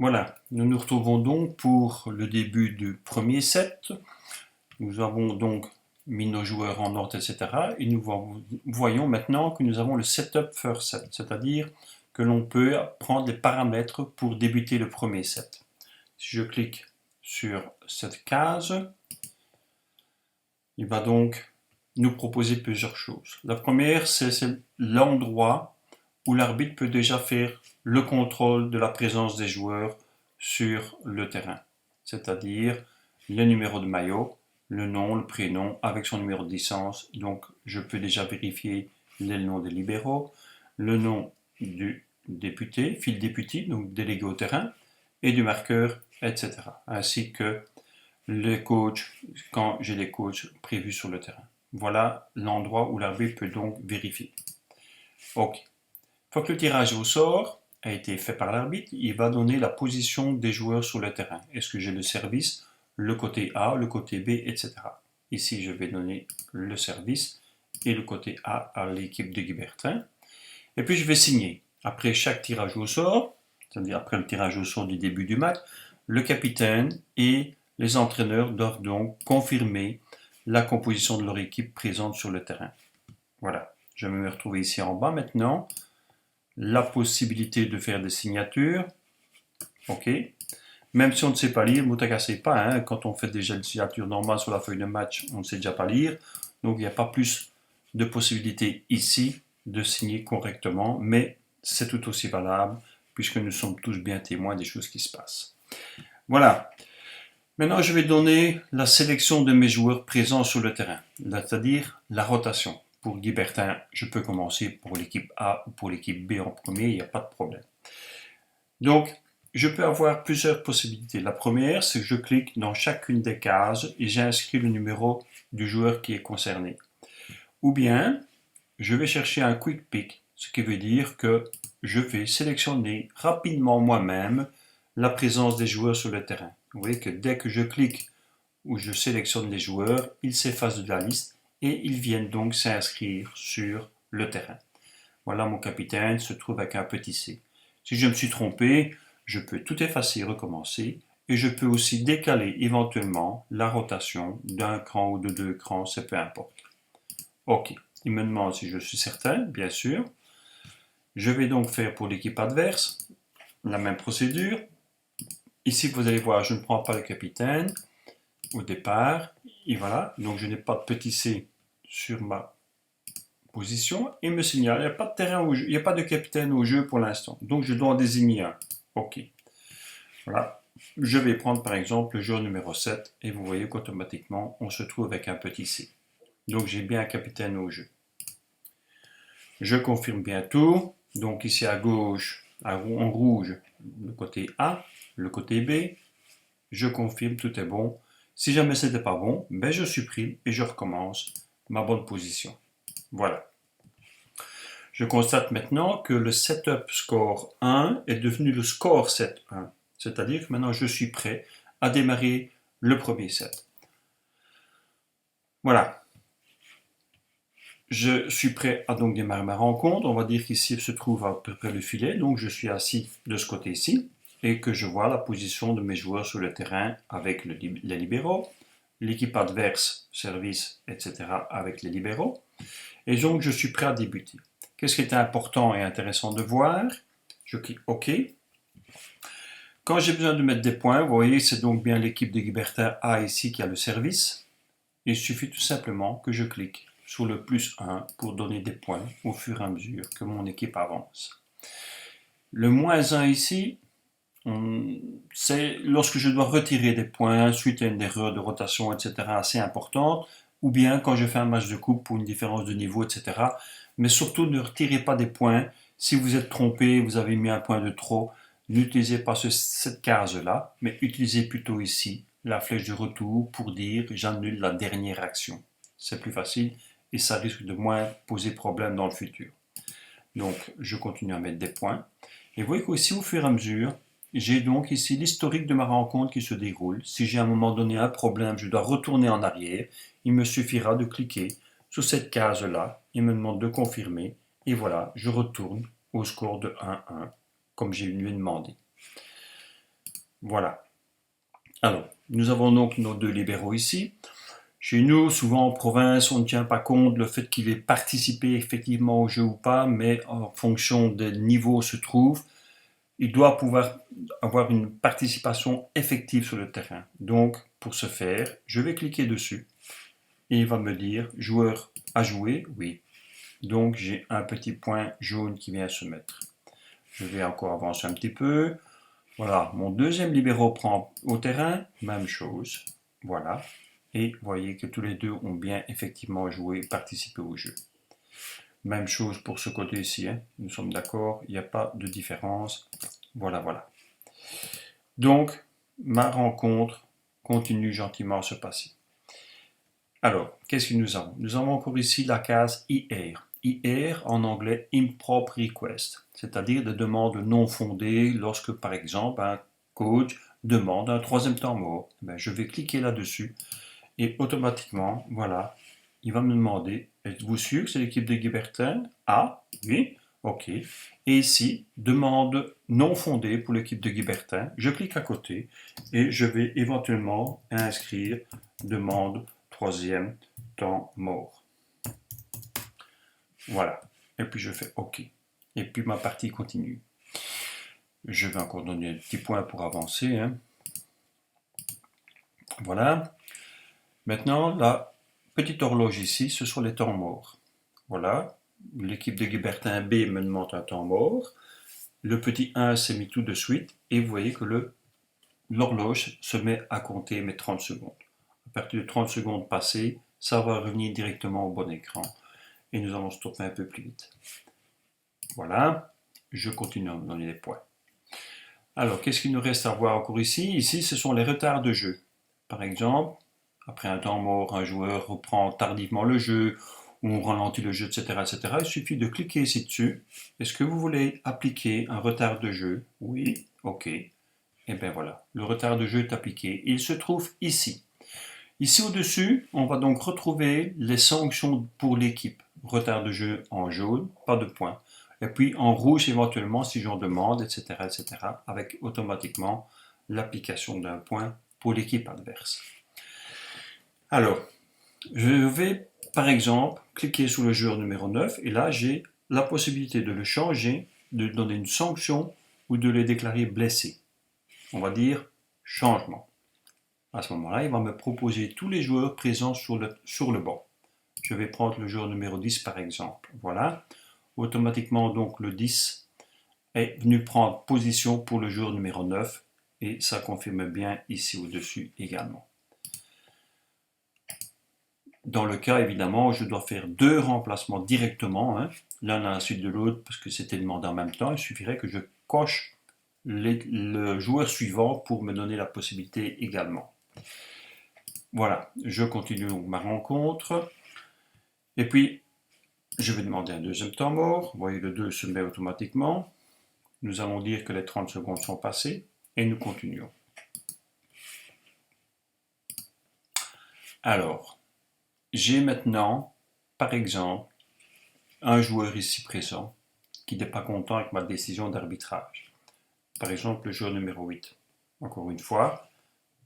Voilà, nous nous retrouvons donc pour le début du premier set. Nous avons donc mis nos joueurs en ordre, etc. Et nous voyons maintenant que nous avons le setup first set, c'est-à-dire que l'on peut prendre les paramètres pour débuter le premier set. Si je clique sur cette case, il va donc nous proposer plusieurs choses. La première, c'est l'endroit où l'arbitre peut déjà faire le contrôle de la présence des joueurs sur le terrain, c'est-à-dire le numéro de maillot, le nom, le prénom avec son numéro de licence. Donc je peux déjà vérifier les noms des libéraux, le nom du député, fil député, donc délégué au terrain, et du marqueur, etc. Ainsi que les coachs, quand j'ai les coachs prévus sur le terrain. Voilà l'endroit où l'arbitre peut donc vérifier. Ok. Une fois que le tirage au sort a été fait par l'arbitre, il va donner la position des joueurs sur le terrain. Est-ce que j'ai le service, le côté A, le côté B, etc. Ici, je vais donner le service et le côté A à l'équipe de Guibertin. Et puis, je vais signer. Après chaque tirage au sort, c'est-à-dire après le tirage au sort du début du match, le capitaine et les entraîneurs doivent donc confirmer la composition de leur équipe présente sur le terrain. Voilà, je vais me retrouver ici en bas maintenant. La possibilité de faire des signatures. Ok. Même si on ne sait pas lire, ne vous tracassez pas, hein, quand on fait déjà une signature normale sur la feuille de match, on ne sait déjà pas lire. Donc il n'y a pas plus de possibilités ici de signer correctement, mais c'est tout aussi valable puisque nous sommes tous bien témoins des choses qui se passent. Voilà. Maintenant, je vais donner la sélection de mes joueurs présents sur le terrain, c'est-à-dire la rotation. Pour Guibertin, je peux commencer pour l'équipe A ou pour l'équipe B en premier, il n'y a pas de problème. Donc, je peux avoir plusieurs possibilités. La première, c'est que je clique dans chacune des cases et j'inscris le numéro du joueur qui est concerné. Ou bien, je vais chercher un quick pick, ce qui veut dire que je vais sélectionner rapidement moi-même la présence des joueurs sur le terrain. Vous voyez que dès que je clique où je sélectionne les joueurs, ils s'effacent de la liste et ils viennent donc s'inscrire sur le terrain. Voilà, mon capitaine se trouve avec un petit C. Si je me suis trompé, je peux tout effacer et recommencer, et je peux aussi décaler éventuellement la rotation d'un cran ou de 2 crans, c'est peu importe. Ok, il me demande si je suis certain, bien sûr. Je vais donc faire pour l'équipe adverse la même procédure. Ici, vous allez voir, je ne prends pas le capitaine au départ, et voilà, donc je n'ai pas de petit C sur ma position et me signale, il n'y a pas de terrain au jeu, il n'y a pas de capitaine au jeu pour l'instant, donc je dois en désigner un. Ok. Voilà. Je vais prendre par exemple le joueur numéro 7 et vous voyez qu'automatiquement on se trouve avec un petit C. Donc j'ai bien un capitaine au jeu. Je confirme bien tout. Donc ici à gauche, en rouge, le côté A, le côté B. Je confirme, tout est bon. Si jamais ce n'était pas bon, ben je supprime et je recommence ma bonne position. Voilà. Je constate maintenant que le setup score 1 est devenu le score set 1. C'est-à-dire que maintenant je suis prêt à démarrer le premier set. Voilà. Je suis prêt à donc démarrer ma rencontre. On va dire qu'ici se trouve à peu près le filet. Donc je suis assis de ce côté-ci et que je vois la position de mes joueurs sur le terrain avec les libéraux, l'équipe adverse, service, etc. avec les libéraux. Et donc je suis prêt à débuter. Qu'est-ce qui est important et intéressant de voir? Je clique OK. Quand j'ai besoin de mettre des points, vous voyez, c'est donc bien l'équipe de Guibertin A ici qui a le service. Il suffit tout simplement que je clique sur le plus 1 pour donner des points au fur et à mesure que mon équipe avance. Le moins 1 ici, c'est lorsque je dois retirer des points suite à une erreur de rotation, etc. assez importante, ou bien quand je fais un match de coupe pour une différence de niveau, etc. Mais surtout, ne retirez pas des points. Si vous êtes trompé, vous avez mis un point de trop, n'utilisez pas cette case-là, mais utilisez plutôt ici la flèche de retour pour dire j'annule la dernière action. C'est plus facile et ça risque de moins poser problème dans le futur. Donc, je continue à mettre des points. Et vous voyez qu'aussi, au fur et à mesure, j'ai donc ici l'historique de ma rencontre qui se déroule. Si j'ai à un moment donné un problème, je dois retourner en arrière. Il me suffira de cliquer sur cette case-là. Il me demande de confirmer. Et voilà, je retourne au score de 1-1, comme j'ai lui demandé. Voilà. Alors, nous avons donc nos deux libéraux ici. Chez nous, souvent en province, on ne tient pas compte le fait qu'il ait participé effectivement au jeu ou pas, mais en fonction des niveaux où se trouve, il doit pouvoir avoir une participation effective sur le terrain. Donc, pour ce faire, je vais cliquer dessus et il va me dire joueur a joué, oui. Donc, j'ai un petit point jaune qui vient se mettre. Je vais encore avancer un petit peu. Voilà, mon deuxième libéraux prend au terrain, même chose. Voilà. Et vous voyez que tous les deux ont bien effectivement joué, participé au jeu. Même chose pour ce côté ici, hein. Nous sommes d'accord, il n'y a pas de différence. Voilà, voilà. Donc, ma rencontre continue gentiment à se passer. Alors, qu'est-ce que nous avons? Nous avons encore ici la case IR. IR, en anglais, Improper Request, c'est-à-dire des demandes non fondées lorsque, par exemple, un coach demande un troisième temps mort. Je vais cliquer là-dessus et automatiquement, voilà, il va me demander, êtes-vous sûr que c'est l'équipe de Guibertin? Ah, oui, ok. Et ici, demande non fondée pour l'équipe de Guibertin. Je clique à côté et je vais éventuellement inscrire demande troisième temps mort. Voilà. Et puis je fais OK. Et puis ma partie continue. Je vais encore donner un petit point pour avancer, hein. Voilà. Maintenant, la petite horloge ici, ce sont les temps morts. Voilà. L'équipe de Guibertin B me demande un temps mort. Le petit 1 s'est mis tout de suite. Et vous voyez que l'horloge se met à compter mes 30 secondes. À partir de 30 secondes passées, ça va revenir directement au bon écran. Et nous allons stopper un peu plus vite. Voilà. Je continue à donner les points. Alors, qu'est-ce qu'il nous reste à voir encore ici? Ici, ce sont les retards de jeu. Par exemple, après un temps mort, un joueur reprend tardivement le jeu, ou on ralentit le jeu, etc., etc. Il suffit de cliquer ici dessus. Est-ce que vous voulez appliquer un retard de jeu? Oui, ok. Et bien voilà, le retard de jeu est appliqué. Il se trouve ici. Ici au-dessus, on va donc retrouver les sanctions pour l'équipe. Retard de jeu en jaune, pas de points. Et puis en rouge éventuellement si j'en demande, etc., etc., avec automatiquement l'application d'un point pour l'équipe adverse. Alors, je vais par exemple cliquer sur le joueur numéro 9 et là j'ai la possibilité de le changer, de donner une sanction ou de le déclarer blessé. On va dire changement. À ce moment-là, il va me proposer tous les joueurs présents sur le banc. Je vais prendre le joueur numéro 10 par exemple. Voilà. Automatiquement, donc, le 10 est venu prendre position pour le joueur numéro 9 et ça confirme bien ici au-dessus également. Dans le cas, évidemment, où je dois faire deux remplacements directement, hein, l'un à la suite de l'autre, parce que c'était demandé en même temps, il suffirait que je coche le joueur suivant pour me donner la possibilité également. Voilà, je continue ma rencontre. Et puis, je vais demander un deuxième temps mort. Vous voyez, le 2 se met automatiquement. Nous allons dire que les 30 secondes sont passées et nous continuons. Alors, j'ai maintenant, par exemple, un joueur ici présent qui n'est pas content avec ma décision d'arbitrage. Par exemple, le joueur numéro 8. Encore une fois,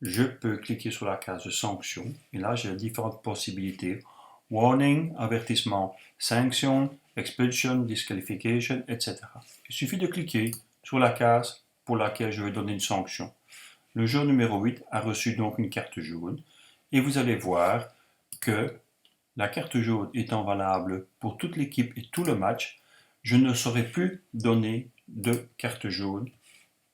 je peux cliquer sur la case de sanction et là j'ai différentes possibilités. Warning, avertissement, sanction, expulsion, disqualification, etc. Il suffit de cliquer sur la case pour laquelle je vais donner une sanction. Le joueur numéro 8 a reçu donc une carte jaune et vous allez voir que la carte jaune étant valable pour toute l'équipe et tout le match, je ne saurais plus donner de carte jaune,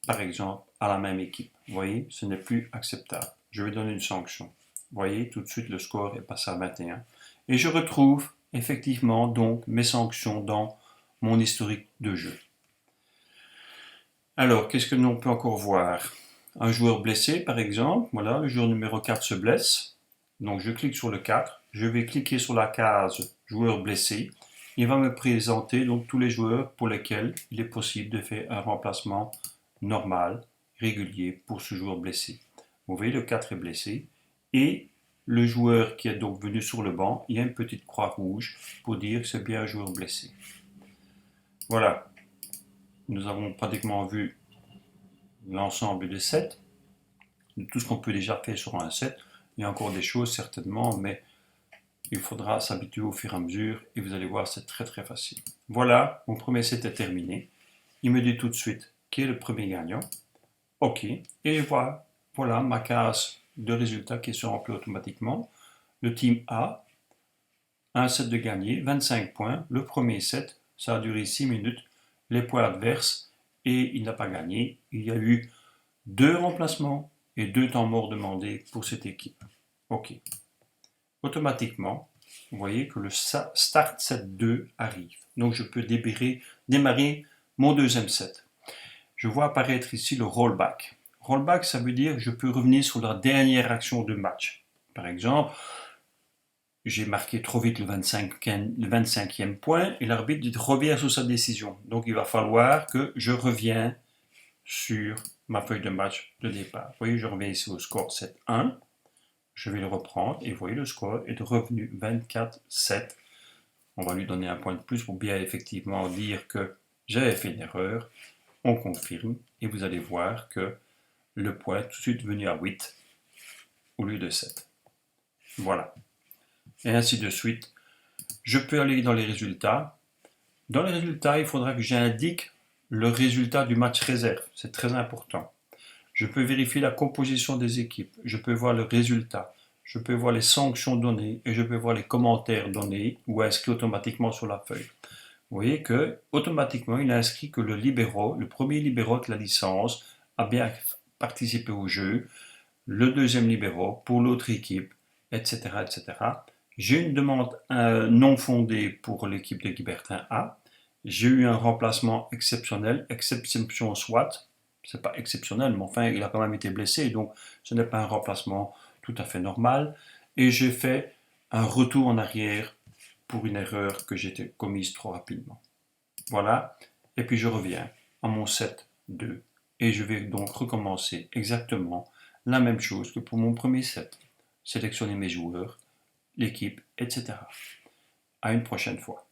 par exemple, à la même équipe. Vous voyez, ce n'est plus acceptable. Je vais donner une sanction. Vous voyez, tout de suite, le score est passé à 21. Et je retrouve effectivement donc mes sanctions dans mon historique de jeu. Alors, qu'est-ce que l'on peut encore voir? Un joueur blessé, par exemple. Voilà, le joueur numéro 4 se blesse. Donc, je clique sur le 4. Je vais cliquer sur la case joueur blessé. Il va me présenter donc tous les joueurs pour lesquels il est possible de faire un remplacement normal, régulier pour ce joueur blessé. Vous voyez, le 4 est blessé. Et le joueur qui est donc venu sur le banc, il y a une petite croix rouge pour dire que c'est bien un joueur blessé. Voilà. Nous avons pratiquement vu l'ensemble des sets. de tout ce qu'on peut déjà faire sur un set. Il y a encore des choses certainement, mais il faudra s'habituer au fur et à mesure et vous allez voir, c'est très très facile. Voilà, mon premier set est terminé. Il me dit tout de suite qui est le premier gagnant. OK, et voilà ma case de résultats qui se remplit automatiquement. Le team A, un set de gagné, 25 points. Le premier set, ça a duré 6 minutes. Les points adverses, et il n'a pas gagné. Il y a eu 2 remplacements et 2 temps morts demandés pour cette équipe. OK. Automatiquement, vous voyez que le start set 2 arrive. Donc je peux démarrer mon deuxième set. Je vois apparaître ici le rollback. Rollback, ça veut dire que je peux revenir sur la dernière action de match. Par exemple, j'ai marqué trop vite le 25e point et l'arbitre dit revient sur sa décision. Donc il va falloir que je revienne sur ma feuille de match de départ. Vous voyez, je reviens ici au score 7-1. Je vais le reprendre et vous voyez, le score est revenu 24-7. On va lui donner un point de plus pour bien effectivement dire que j'avais fait une erreur. On confirme et vous allez voir que le point est tout de suite venu à 8 au lieu de 7. Voilà. Et ainsi de suite. Je peux aller dans les résultats. Dans les résultats, il faudra que j'indique le résultat du match réserve. C'est très important. Je peux vérifier la composition des équipes. Je peux voir le résultat. Je peux voir les sanctions données et je peux voir les commentaires donnés ou inscrits automatiquement sur la feuille. Vous voyez que automatiquement il a inscrit que le premier libéro de la licence a bien participé au jeu, le deuxième libéro pour l'autre équipe, etc., etc. J'ai une demande non fondée pour l'équipe de Guibertin A. J'ai eu un remplacement exceptionnel, exception soit, c'est pas exceptionnel, mais enfin il a quand même été blessé, donc ce n'est pas un remplacement tout à fait normal. Et j'ai fait un retour en arrière pour une erreur que j'ai commise trop rapidement. Voilà, et puis je reviens à mon set 2 et je vais donc recommencer exactement la même chose que pour mon premier set. Sélectionner mes joueurs, l'équipe, etc. À une prochaine fois.